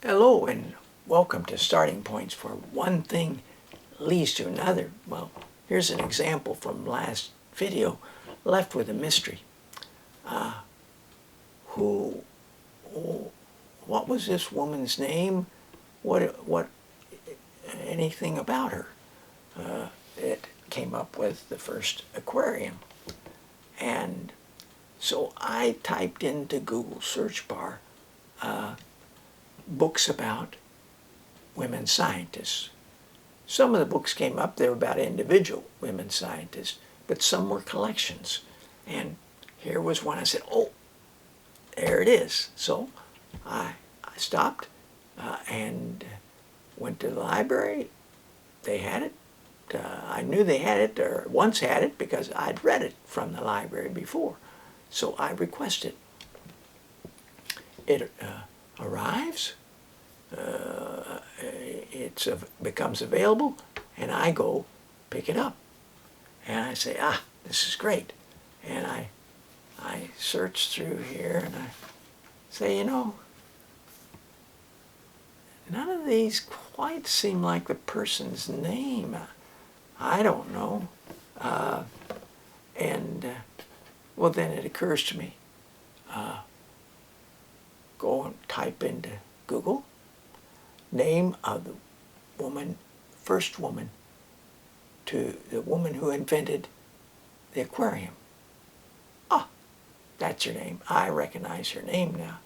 Hello and welcome to Starting Points for One Thing Leads to Another. Well, here's an example from last video, left with a mystery. Who, what was this woman's name? Anything about her? It came up with the first aquarium. And so I typed into Google search bar books about women scientists. Some of the books came up, they were about individual women scientists, but some were collections. And here was one. I said, oh, there it is. So I stopped and went to the library. They had it. I knew they had it, or once had it, because I'd read it from the library before. So I requested. It arrives, it becomes available, and I go pick it up. And I say, this is great. And I search through here, and I say, none of these quite seem like the person's name. I don't know. Well, then it occurs to me, go and type into Google, name of the first woman to the woman who invented the aquarium. That's her name. I recognize her name now,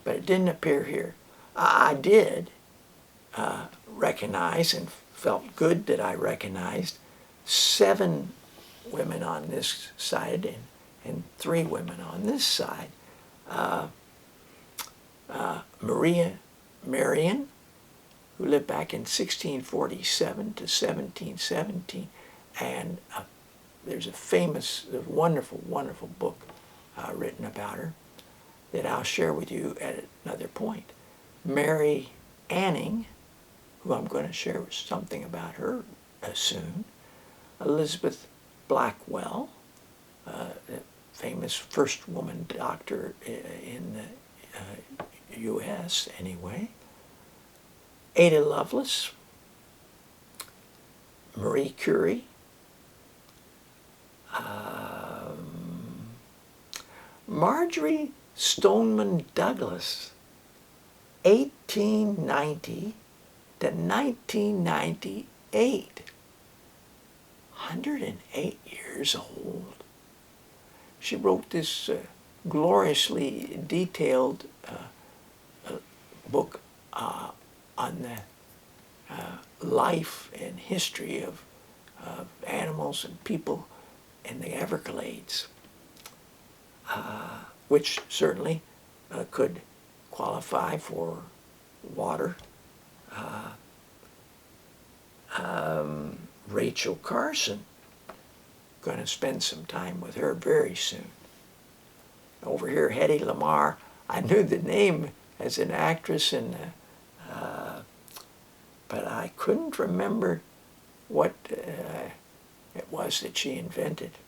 but it didn't appear here. I did recognize, and felt good that I recognized, 7 women on this side and 3 women on this side. Maria Marion, who lived back in 1647 to 1717, and there's a famous, wonderful, wonderful book written about her that I'll share with you at another point. Mary Anning, who I'm going to share something about her soon. Elizabeth Blackwell, the famous first woman doctor in the U.S. anyway. Ada Lovelace, Marie Curie, Marjorie Stoneman Douglas, 1890 to 1998, 108 years old. She wrote this gloriously detailed book on the life and history of animals and people in the Everglades, which certainly could qualify for water. Rachel Carson, going to spend some time with her very soon. Over here, Hedy Lamarr, I knew the name as an actress, but I couldn't remember what it was that she invented.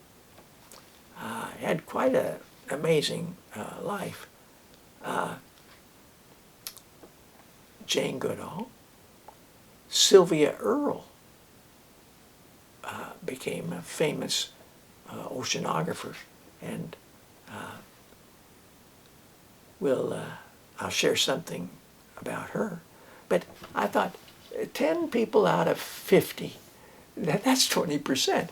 Had quite an amazing life. Jane Goodall. Sylvia Earle became a famous oceanographer, and I'll share something about her. But I thought 10 people out of 50, that's 20%.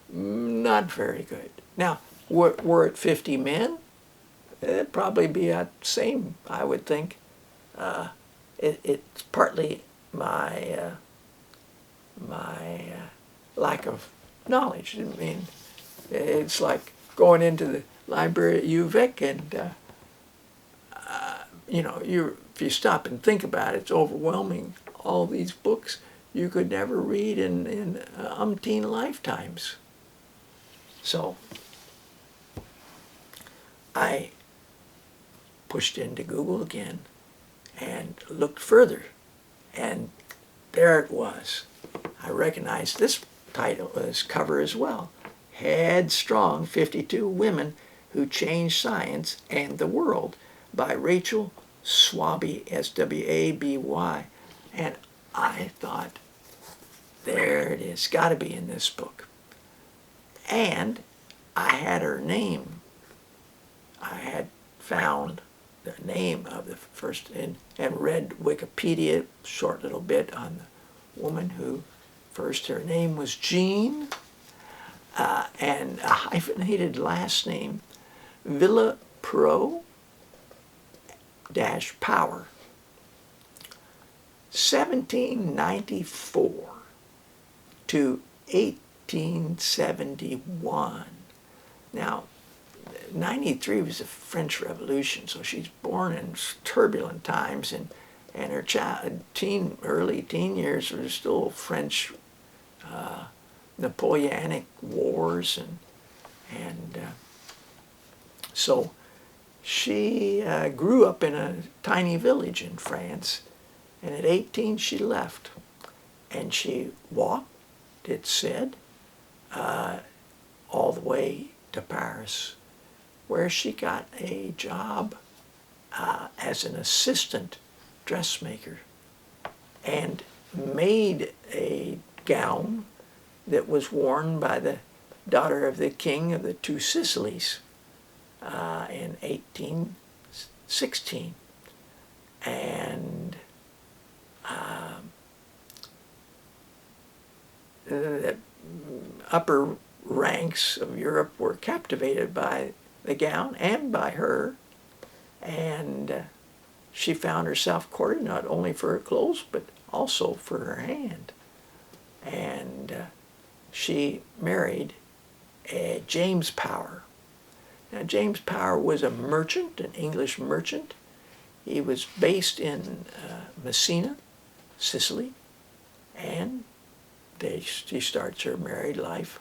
Not very good. Now, were it 50 men, it'd probably be the same, I would think. It's partly my lack of knowledge. I mean, it's like going into the library at UVic and, if you stop and think about it, it's overwhelming. All these books you could never read in umpteen lifetimes. So I pushed into Google again and looked further, and there it was. I recognized this title, this cover as well. Headstrong 52 Women Who Changed Science and the World by Rachel Swaby, S-W-A-B-Y. And I thought, there it is, got to be in this book. And I had her name. I had found the name of the first, and read Wikipedia, short little bit on the woman who first, her name was Jean, and a hyphenated last name, Villa Pro dash Power. 1794 to 1871. Now, 93 was the French Revolution, so she's born in turbulent times, and her early teen years were still French Napoleonic wars, and so she grew up in a tiny village in France, and at 18 she left, and she walked, it said, all the way to Paris, where she got a job as an assistant dressmaker and made a gown that was worn by the daughter of the king of the Two Sicilies in 1816. And the upper ranks of Europe were captivated by the gown and by her, and she found herself courted not only for her clothes but also for her hand. And she married James Power. Now, James Power was a merchant, an English merchant. He was based in Messina, Sicily, and she starts her married life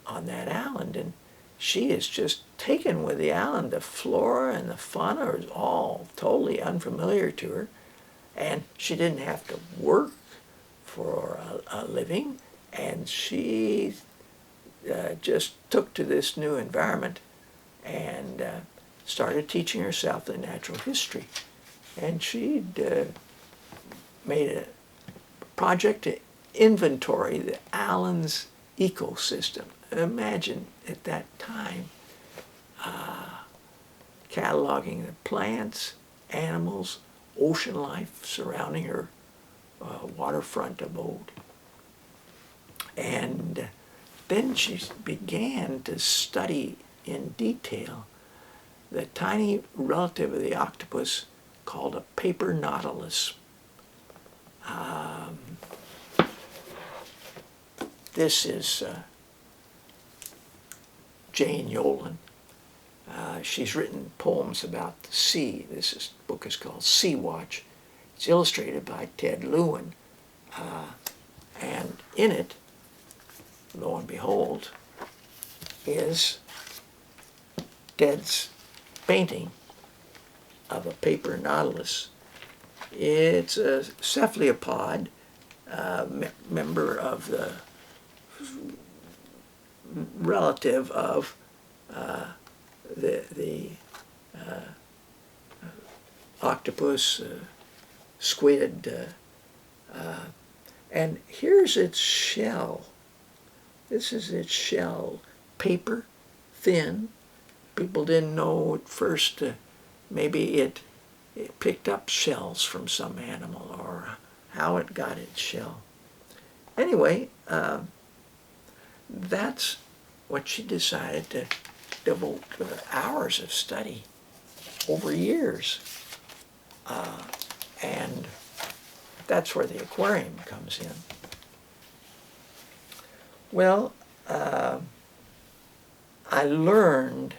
on that island, and she is just taken with the island. The flora and the fauna is all totally unfamiliar to her, and she didn't have to work for a living, and she just took to this new environment and started teaching herself the natural history. And she'd made a project to inventory the island's ecosystem. Imagine at that time cataloging the plants, animals, ocean life surrounding her waterfront abode. And then she began to study in detail the tiny relative of the octopus called a paper nautilus. This is Jane Yolen. She's written poems about the sea. This book is called Sea Watch. It's illustrated by Ted Lewin. And in it, lo and behold, is Ted's painting of a paper nautilus. It's a cephalopod, member of the relative of the octopus, squid, and here's its shell. This is its shell, paper, thin. People didn't know at first, maybe it picked up shells from some animal or how it got its shell. Anyway, that's what she decided to devote hours of study over years. And that's where the aquarium comes in. Well, I learned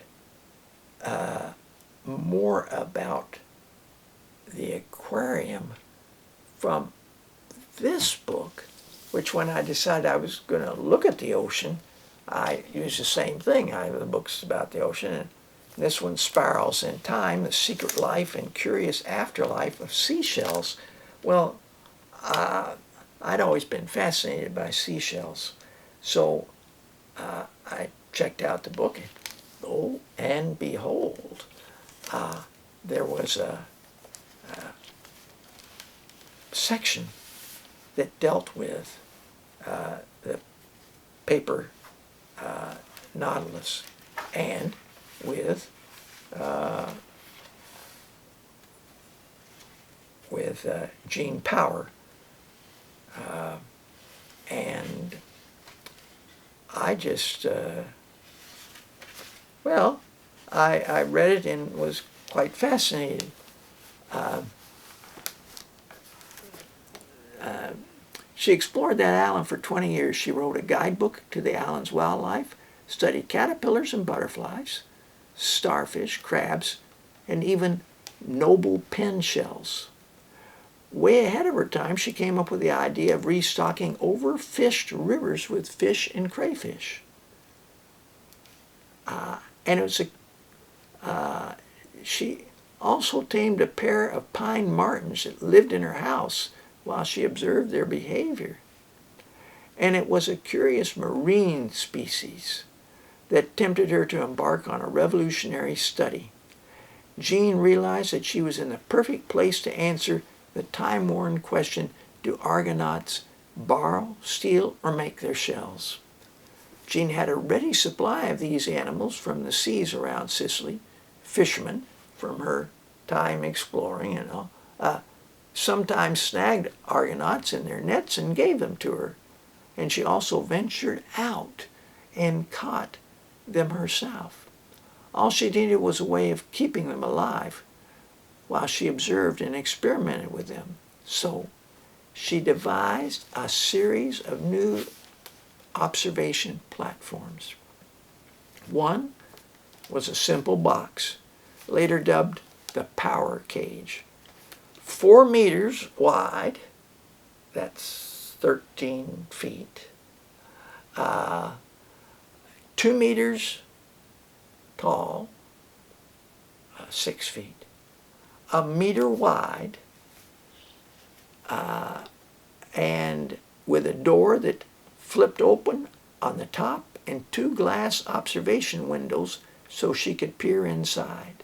more about the aquarium from this book, which when I decided I was going to look at the ocean, I used the same thing. I have the books about the ocean, and this one, Spirals in Time, The Secret Life and Curious Afterlife of Seashells. Well, I'd always been fascinated by seashells, so I checked out the book, and lo and behold, there was section that dealt with the paper nautilus and with gene power. And I just, well, I read it and was quite fascinated. She explored that island for 20 years. She wrote a guidebook to the island's wildlife, studied caterpillars and butterflies, starfish, crabs, and even noble pen shells. Way ahead of her time, she came up with the idea of restocking overfished rivers with fish and crayfish. And it was she also tamed a pair of pine martens that lived in her house while she observed their behavior. And it was a curious marine species that tempted her to embark on a revolutionary study. Jean realized that she was in the perfect place to answer the time-worn question, do Argonauts borrow, steal, or make their shells? Jean had a ready supply of these animals from the seas around Sicily, fishermen from her time exploring and all, sometimes snagged Argonauts in their nets and gave them to her. And she also ventured out and caught them herself. All she needed was a way of keeping them alive while she observed and experimented with them. So she devised a series of new observation platforms. One was a simple box, later dubbed the power cage. 4 meters wide, that's 13 feet, 2 meters tall, 6 feet, 1 meter wide, and with a door that flipped open on the top and 2 glass observation windows so she could peer inside.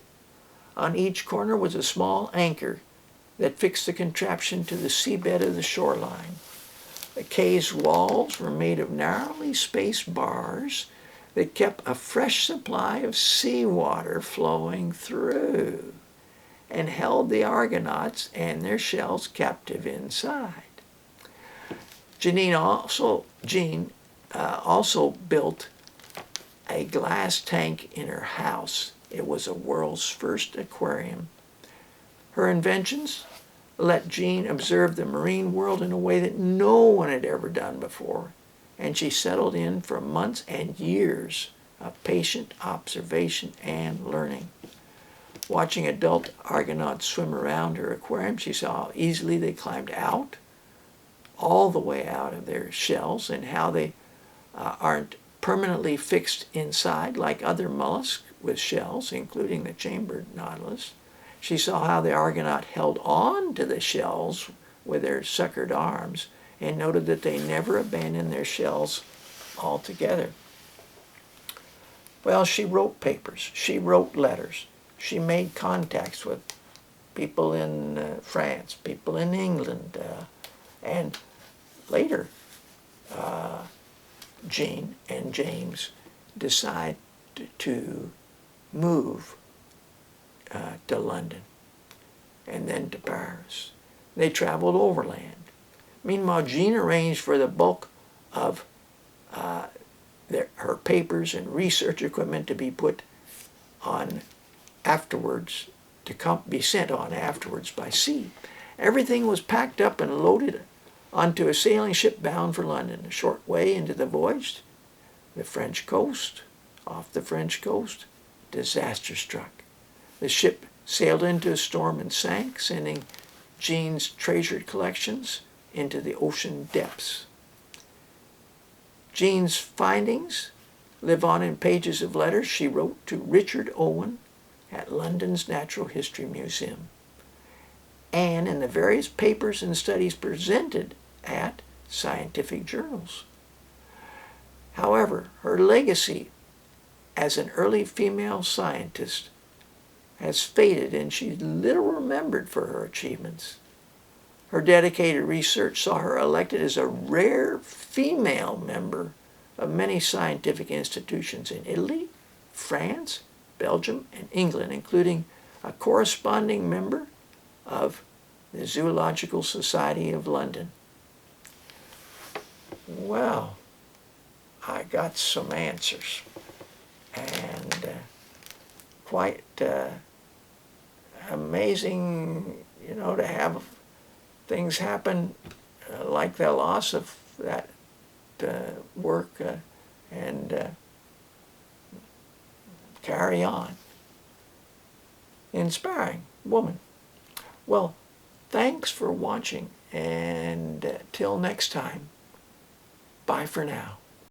On each corner was a small anchor that fixed the contraption to the seabed of the shoreline. The cave's walls were made of narrowly spaced bars that kept a fresh supply of seawater flowing through and held the Argonauts and their shells captive inside. Jean also built a glass tank in her house. It was the world's first aquarium. Her inventions let Jean observe the marine world in a way that no one had ever done before, and she settled in for months and years of patient observation and learning. Watching adult Argonauts swim around her aquarium, she saw how easily they climbed out, all the way out of their shells, and how they aren't permanently fixed inside like other mollusks with shells, including the chambered nautilus. She saw how the Argonaut held on to the shells with their suckered arms and noted that they never abandoned their shells altogether. Well, she wrote papers. She wrote letters. She made contacts with people in France, people in England, and later Jean and James decided to move to London and then to Paris. They traveled overland. Meanwhile, Jean arranged for the bulk of her papers and research equipment to be put on afterwards, to be sent on afterwards by sea. Everything was packed up and loaded onto a sailing ship bound for London. A short way into the voyage, off the French coast, disaster struck. The ship sailed into a storm and sank, sending Jean's treasured collections into the ocean depths. Jean's findings live on in pages of letters she wrote to Richard Owen at London's Natural History Museum, and in the various papers and studies presented at scientific journals. However, her legacy as an early female scientist has faded, and she's little remembered for her achievements. Her dedicated research saw her elected as a rare female member of many scientific institutions in Italy, France, Belgium, and England, including a corresponding member of the Zoological Society of London. Well, I got some answers, and quite amazing, to have things happen like the loss of that work and carry on. Inspiring woman. Well, thanks for watching, and till next time, bye for now.